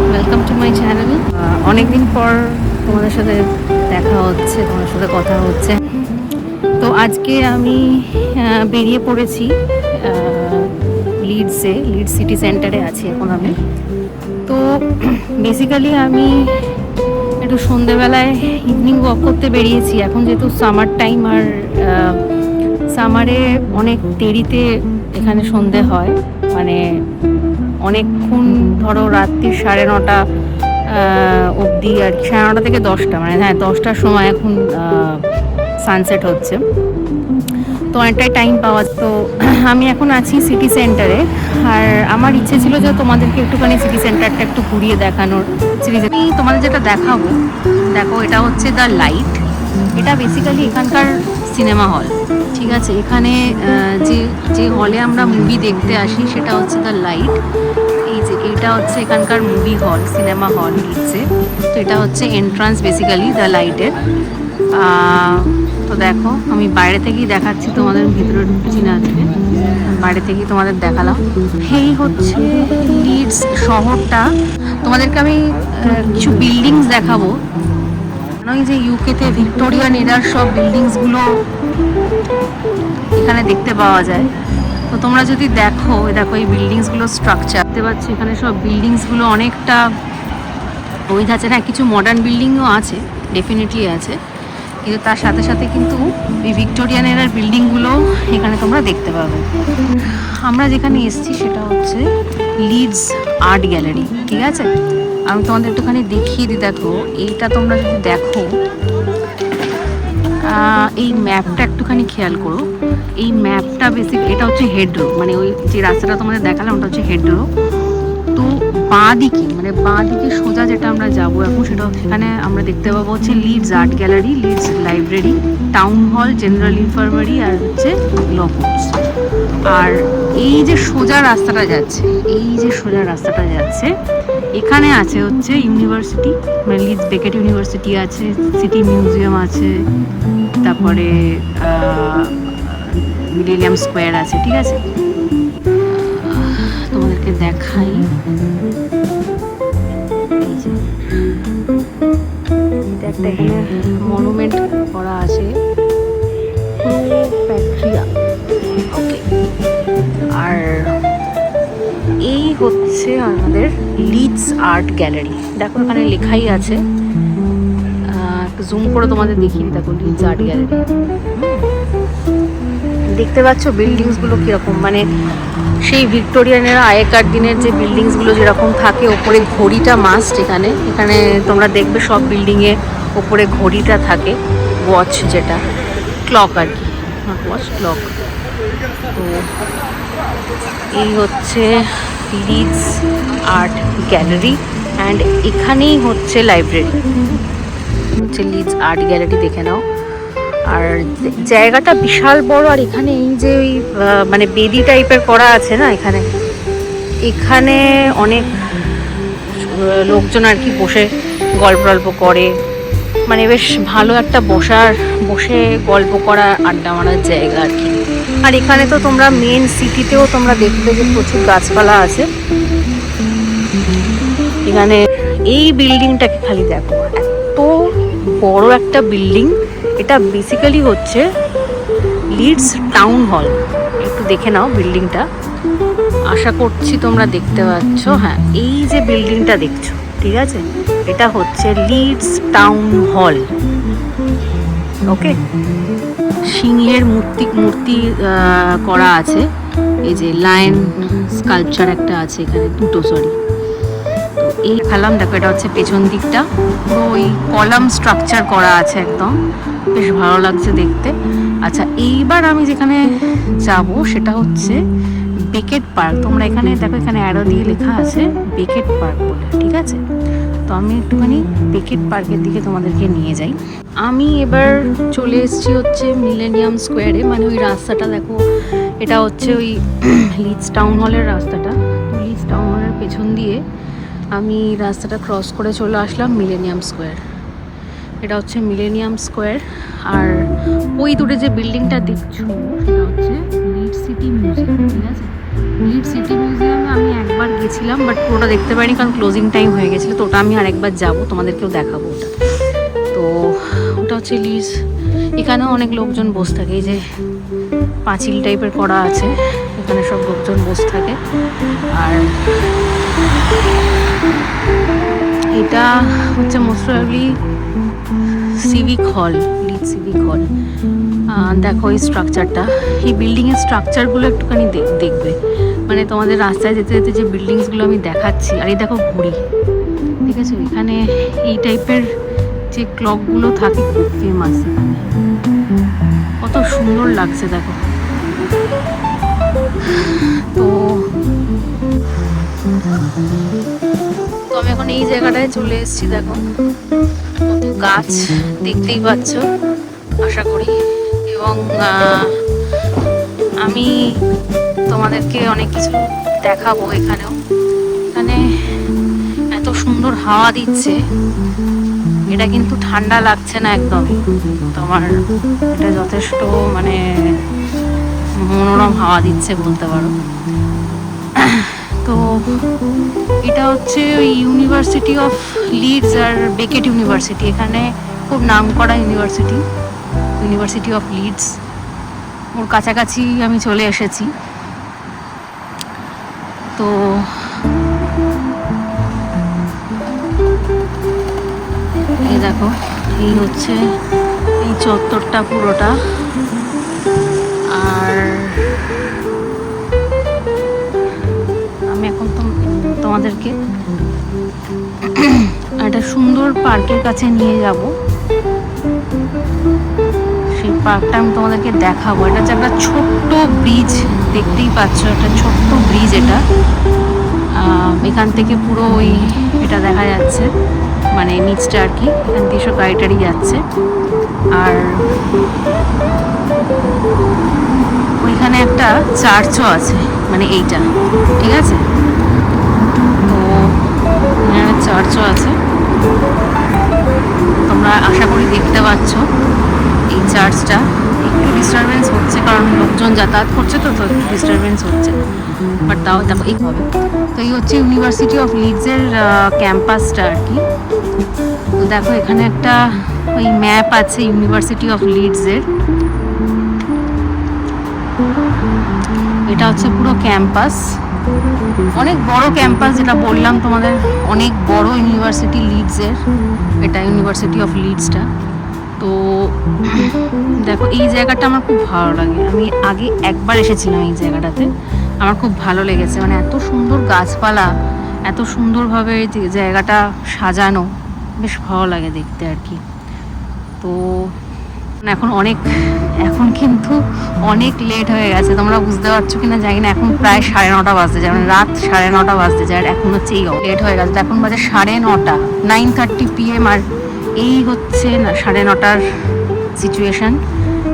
Welcome to my channel. অনেকদিন পর তোমাদের সাথে দেখা হচ্ছে, তোমাদের সাথে কথা হচ্ছে। তো আজকে আমি বেরিয়ে পড়েছি লিডস সিটি সেন্টারে আছি এখন আমি। তো বেসিক্যালি আমি একটু সন্ধেবেলায় ইভিনিং ওয়াক করতে বেরিয়েছি। এখন যেহেতু সামার টাইম, আর সামারে অনেক দেরিতে এখানে সন্ধে হয়, মানে অনেকক্ষণ, ধরো রাত্রি 9:30 অবধি, আর 9:30 থেকে 10টা, মানে হ্যাঁ 10টার সময় এখন সানসেট হচ্ছে। তো অনেকটাই টাইম পাওয়া। তো আমি এখন আছি সিটি সেন্টারে, আর আমার ইচ্ছে ছিল যে তোমাদেরকে একটুখানি সিটি সেন্টারটা একটু ঘুরিয়ে দেখানোর সিরিজ। আমি তোমাদের যেটা দেখাবো, দেখো এটা হচ্ছে দ্য লাইট। এটা বেসিক্যালি এখানকার সিনেমা হল, ঠিক আছে। এখানে যে হলে আমরা মুভি দেখতে আসি সেটা হচ্ছে দ্য লাইট। এই যে এটা হচ্ছে এখানকার মুভি হল, সিনেমা হল লিডসে। তো এটা হচ্ছে এন্ট্রান্স বেসিক্যালি দ্য লাইটের। তো দেখো আমি বাইরে থেকেই দেখাচ্ছি তোমাদের, ভিতরে ঢুকছি না আজকে, বাইরে থেকেই তোমাদের দেখালাম। এই হচ্ছে লিডস শহরটা। তোমাদেরকে আমি কিছু বিল্ডিংস দেখাবো। ওই যে ইউকেতে ভিক্টোরিয়ান এরার সব বিল্ডিংসগুলো এখানে দেখতে পাওয়া যায়। তো তোমরা যদি দেখো এই বিল্ডিংসগুলো স্ট্রাকচার দেখতে পাচ্ছি, এখানে সব বিল্ডিংসগুলো অনেকটা ওই ধাঁচে। না, কিছু মডার্ন বিল্ডিংও আছে, ডেফিনেটলি আছে, কিন্তু তার সাথে সাথে কিন্তু এই ভিক্টোরিয়ান এরার বিল্ডিংগুলো এখানে তোমরা দেখতে পাবে। আমরা যেখানে এসেছি সেটা হচ্ছে লিডস আর্ট গ্যালারি, ঠিক আছে। আমি তোমাদের একটুখানি দেখিয়ে দিই। দেখো এইটা তোমরা যদি দেখো, এই ম্যাপটা একটুখানি খেয়াল করো। এই ম্যাপটা এটা হচ্ছে হেড রোড, মানে ওই যে রাস্তাটা তোমাদের দেখালাম ওটা হচ্ছে হেড রোড। তো বাঁ দিকে সোজা যেটা আমরা যাবো এখন, সেটা এখানে আমরা দেখতে পাবো হচ্ছে Leeds art gallery, Leeds library, town hall, general infirmary, আর হচ্ছে ল কোর্টস। আর এই যে সোজা রাস্তাটা যাচ্ছে এখানে আছে হচ্ছে ইউনিভার্সিটি, মানে লিডস বেকেট ইউনিভার্সিটি আছে, সিটি মিউজিয়াম আছে, তারপরে মিলেনিয়াম স্কোয়ার আছে, ঠিক আছে। তোমাদেরকে দেখাই, একটা এখানে মনুমেন্ট করা আছে, প্যাট্রিয়া, ওকে। আর এই হচ্ছে আমাদের লিডস আর্ট গ্যালারি। দেখো এখানে লেখাই আছে, জুম করে তোমাদের দেখিয়ে দিই। দেখো লিডস আর্ট গ্যালারি, দেখতে পাচ্ছ বিল্ডিংসগুলো কীরকম, মানে সেই ভিক্টোরিয়ানেরা আগেকার দিনের যে বিল্ডিংসগুলো যেরকম থাকে, ওপরে ঘড়িটা মাস্ট। এখানে তোমরা দেখবে সব বিল্ডিংয়ে ওপরে ঘড়িটা থাকে, ওয়াচ, যেটা ক্লক আর কি, ওয়াচ ক্লক। তো এই হচ্ছে লিডস আর্ট গ্যালারি, অ্যান্ড এখানেই হচ্ছে লাইব্রেরি, হচ্ছে লিডস আর্ট গ্যালারি, দেখে নাও। আর জায়গাটা বিশাল বড়। আর এখানে এই যে ওই মানে বেদি টাইপের করা আছে না, এখানে অনেক লোকজন আর কি বসে গল্প করে, মানে বেশ ভালো একটা বসে গল্প করা, আড্ডা মারার জায়গা আর কি। আর এখানে তো তোমরা মেন সিটিতেও তোমরা দেখবে যে প্রচুর গাছপালা আছে এখানে। এই বিল্ডিংটাকে খালি দেখো, এত বড় একটা বিল্ডিং। এটা বেসিক্যালি হচ্ছে লিডস টাউন হল। একটু দেখে নাও বিল্ডিংটা, আশা করছি তোমরা দেখতে পাচ্ছ। হ্যাঁ, এই যে বিল্ডিংটা দেখছো, ঠিক আছে, এটা হচ্ছে লিডস টাউন হল, ওকে। সিংহের মূর্তি করা আছে, এই যে লায়ন স্কাল্পচার একটা আছে এখানে, দুটো, সরি। তো এই দেখালাম, দেখো এটা হচ্ছে পেছন দিকটা, পুরো ওই কলাম স্ট্রাকচার করা আছে একদম, বেশ ভালো লাগছে দেখতে। আচ্ছা, এইবার আমি যেখানে যাব সেটা হচ্ছে বেকেট পার্ক। তোমরা এখানে দেখো, এখানে অ্যারো দিয়ে লেখা আছে বেকেট পার্ক বলে, ঠিক আছে। তো আমি একটুখানি বেকেট পার্কের দিকে তোমাদেরকে নিয়ে যাই। আমি এবার চলে এসেছি হচ্ছে মিলেনিয়াম স্কোয়ারে, মানে ওই রাস্তাটা দেখো, এটা হচ্ছে ওই লিডস টাউন হলের রাস্তাটা। লিডস টাউন হলের পেছন দিয়ে আমি রাস্তাটা ক্রস করে চলে আসলাম মিলেনিয়াম স্কোয়ার। এটা হচ্ছে মিলেনিয়াম স্কোয়ার। আর ওই দূরে যে বিল্ডিংটা দেখছো সেটা হচ্ছে লিডস সিটি মিউজিয়াম, ঠিক আছে। লিডস সিটি মিউজিয়ামে আমি একবার গেছিলাম, বাট পুরোটা দেখতে পারিনি কারণ ক্লোজিং টাইম হয়ে গেছিলো। তো ওটা আমি আরেকবার যাব, তোমাদেরকেও দেখাবো ওটা। তো ওটা হচ্ছে লিডস। এখানেও অনেক লোকজন বসে থাকে, এই যে পাঁচিল টাইপের করা আছে, এখানে সব লোকজন বসে থাকে। আর এটা হচ্ছে মোস্ট প্রবাবলি সিভিক হল, লিড সিভিক হল। দেখো এই স্ট্রাকচারটা, এই বিল্ডিংয়ের স্ট্রাকচারগুলো একটুখানি দেখবে, মানে তোমাদের রাস্তায় যেতে যেতে যে বিল্ডিংসগুলো আমি দেখাচ্ছি। আর এই দেখো ঘুড়ি, ঠিক আছে, এখানে এই টাইপের যে ক্লকগুলো থাকে খুব ফেমাস এখানে, কত সুন্দর লাগছে দেখো। তো আমি এখন এই জায়গাটায় চলে এসেছি, দেখো কত গাছ দেখতেই পাচ্ছ আশা করি। এবং আমি তোমাদেরকে অনেক কিছু দেখাবো এখানেও। এখানে এত সুন্দর হাওয়া দিচ্ছে, এটা কিন্তু ঠান্ডা লাগছে না একদমই, তোমার এটা যথেষ্ট মানে মনোরম হাওয়া দিচ্ছে বলতে পারো। তো এটা হচ্ছে ইউনিভার্সিটি অফ লিডস আর বেকেট ইউনিভার্সিটি, এখানে খুব নাম করা ইউনিভার্সিটি, ইউনিভার্সিটি অফ লিডস। ওর কাছাকাছি আমি চলে এসেছি। তো এই দেখো, এই হচ্ছে এই চত্বরটা পুরোটা। আর আমি এখন তোমাদেরকে একটা সুন্দর পার্কের কাছে নিয়ে যাব, সেই পার্কটা আমি তোমাদেরকে দেখাবো। এটা হচ্ছে একটা ছোট্ট ব্রিজ, দেখতেই পাচ্ছ একটা ছোট্ট ব্রিজ এটা। এখান থেকে পুরো ওই এটা দেখা যাচ্ছে, মানে নিচটা আর কি, এখান থেকে সব গাড়ি টাড়ি যাচ্ছে। আর ওইখানে একটা চার্চও আছে, মানে এইটা, ঠিক আছে। তো এখানে চার্চও আছে, তোমরা আশা করি দেখতে পাচ্ছ। এই চার্চটা একটু ডিস্টারবেন্স হচ্ছে কারণ লোকজন যাতায়াত করছে, তো একটু ডিস্টারবেন্স হচ্ছে, বাট তাও দেখো এই হবে। তো এই হচ্ছে ইউনিভার্সিটি অফ লিডসের ক্যাম্পাসটা আর কি। তো দেখো এখানে একটা ওই ম্যাপ আছে ইউনিভার্সিটি অফ লিডসের। এটা হচ্ছে পুরো ক্যাম্পাস, অনেক বড় ক্যাম্পাস, যেটা বললাম তোমাদের, অনেক বড় ইউনিভার্সিটি লিডসের, এটা ইউনিভার্সিটি অফ লিডসটা। তো দেখো এই জায়গাটা আমার খুব ভালো লাগে, আমি আগে একবার এসেছিলাম এই জায়গাটাতে, আমার খুব ভালো লেগেছে, মানে এত সুন্দর গাছপালা, এত সুন্দরভাবে জায়গাটা সাজানো, বেশ ভালো লাগে দেখতে আর কি। তো এখন কিন্তু অনেক লেট হয়ে গেছে, তোমরা বুঝতে পারছো কিনা জানি না, এখন প্রায় 9:30 বাজতে যায়, মানে রাত 9:30 বাজতে যায়, আর এখন হচ্ছে এই লেট হয়ে গেছে। এখন বাজে 9:30, 9:30 PM। আর এই হচ্ছে না 9:30টার সিচুয়েশন,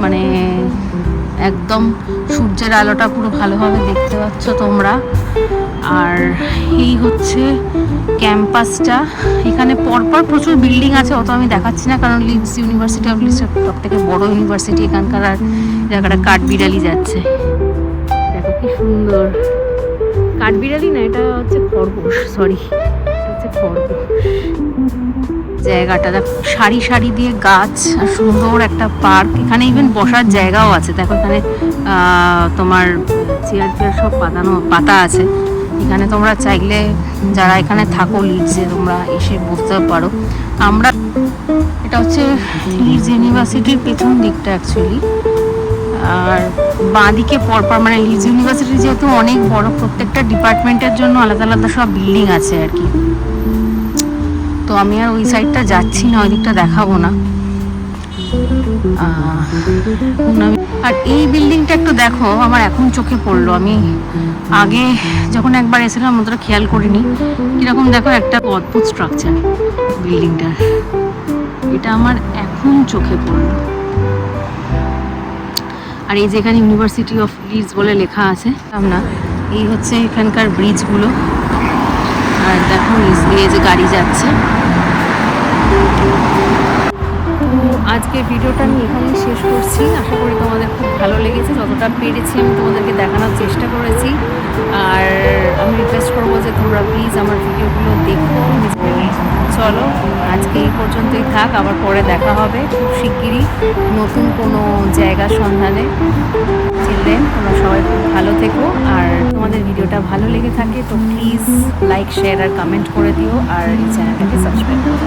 মানে একদম সূর্যের আলোটা পুরো ভালোভাবে দেখতে পাচ্ছ তোমরা। আর এই হচ্ছে ক্যাম্পাসটা, এখানে পরপর প্রচুর বিল্ডিং আছে, অত আমি দেখাচ্ছি না কারণ লিডস ইউনিভার্সিটি অফ লিডস সব থেকে বড় ইউনিভার্সিটি এখানকার। আর জায়গাটা কাঠবিড়ালি যাচ্ছে, দেখো কি সুন্দর, কাঠবিড়ালি না, এটা হচ্ছে খরগোশ, সরি হচ্ছে খরগোশ। জায়গাটা দেখো, সারি সারি দিয়ে গাছ, আর সুন্দর একটা পার্ক, এখানে ইভেন বসার জায়গাও আছে, দেখো এখানে তোমার চেয়ার ফেয়ার সব পাতা আছে, এখানে তোমরা চাইলে যারা এখানে থাকো লিডসে তোমরা এসে বসতে পারো। এটা হচ্ছে লিডস ইউনিভার্সিটির পেছন দিকটা অ্যাকচুয়ালি। আর বাঁ দিকে পরপর, মানে লিডস ইউনিভার্সিটি যেহেতু অনেক বড়, প্রত্যেকটা ডিপার্টমেন্টের জন্য আলাদা আলাদা সব বিল্ডিং আছে আর কি। তো আমি আর ওই সাইডটা যাচ্ছি না, ওই দিকটা দেখাবো না। আর এই বিল্ডিংটা একটু দেখো, আমার এখন চোখে পড়লো, আমি আগে যখন একবার এসেছিলাম অতটা খেয়াল করিনি, কিরকম দেখো একটা অদ্ভুত স্ট্রাকচার বিল্ডিংটার, এটা আমার এখন চোখে পড়লো। আর এই যে এখানে ইউনিভার্সিটি অফ লিডস বলে লেখা আছে না, এই হচ্ছে এখানকার ব্রিজগুলো। আর দেখো এই যে গাড়ি যাচ্ছে। আজকের ভিডিওটা আমি এখানেই শেষ করছি, আশা করি তোমাদের খুব ভালো লেগেছে, যতটা পেরেছি আমি তোমাদেরকে দেখানোর চেষ্টা করেছি। আর আমি রিকোয়েস্ট করবো যে পর্যন্তই থাক, আবার পরে দেখা হবে খুব শিগগিরই নতুন কোনো জায়গার সন্ধানে। টিল দেন তোমরা সবাই খুব ভালো থেকো, আর তোমাদের ভিডিওটা ভালো লেগে থাকে তো প্লিজ লাইক, শেয়ার আর কমেন্ট করে দিও, আর এই চ্যানেলটাকে সাবস্ক্রাইব করো।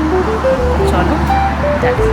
চলো, টাটা।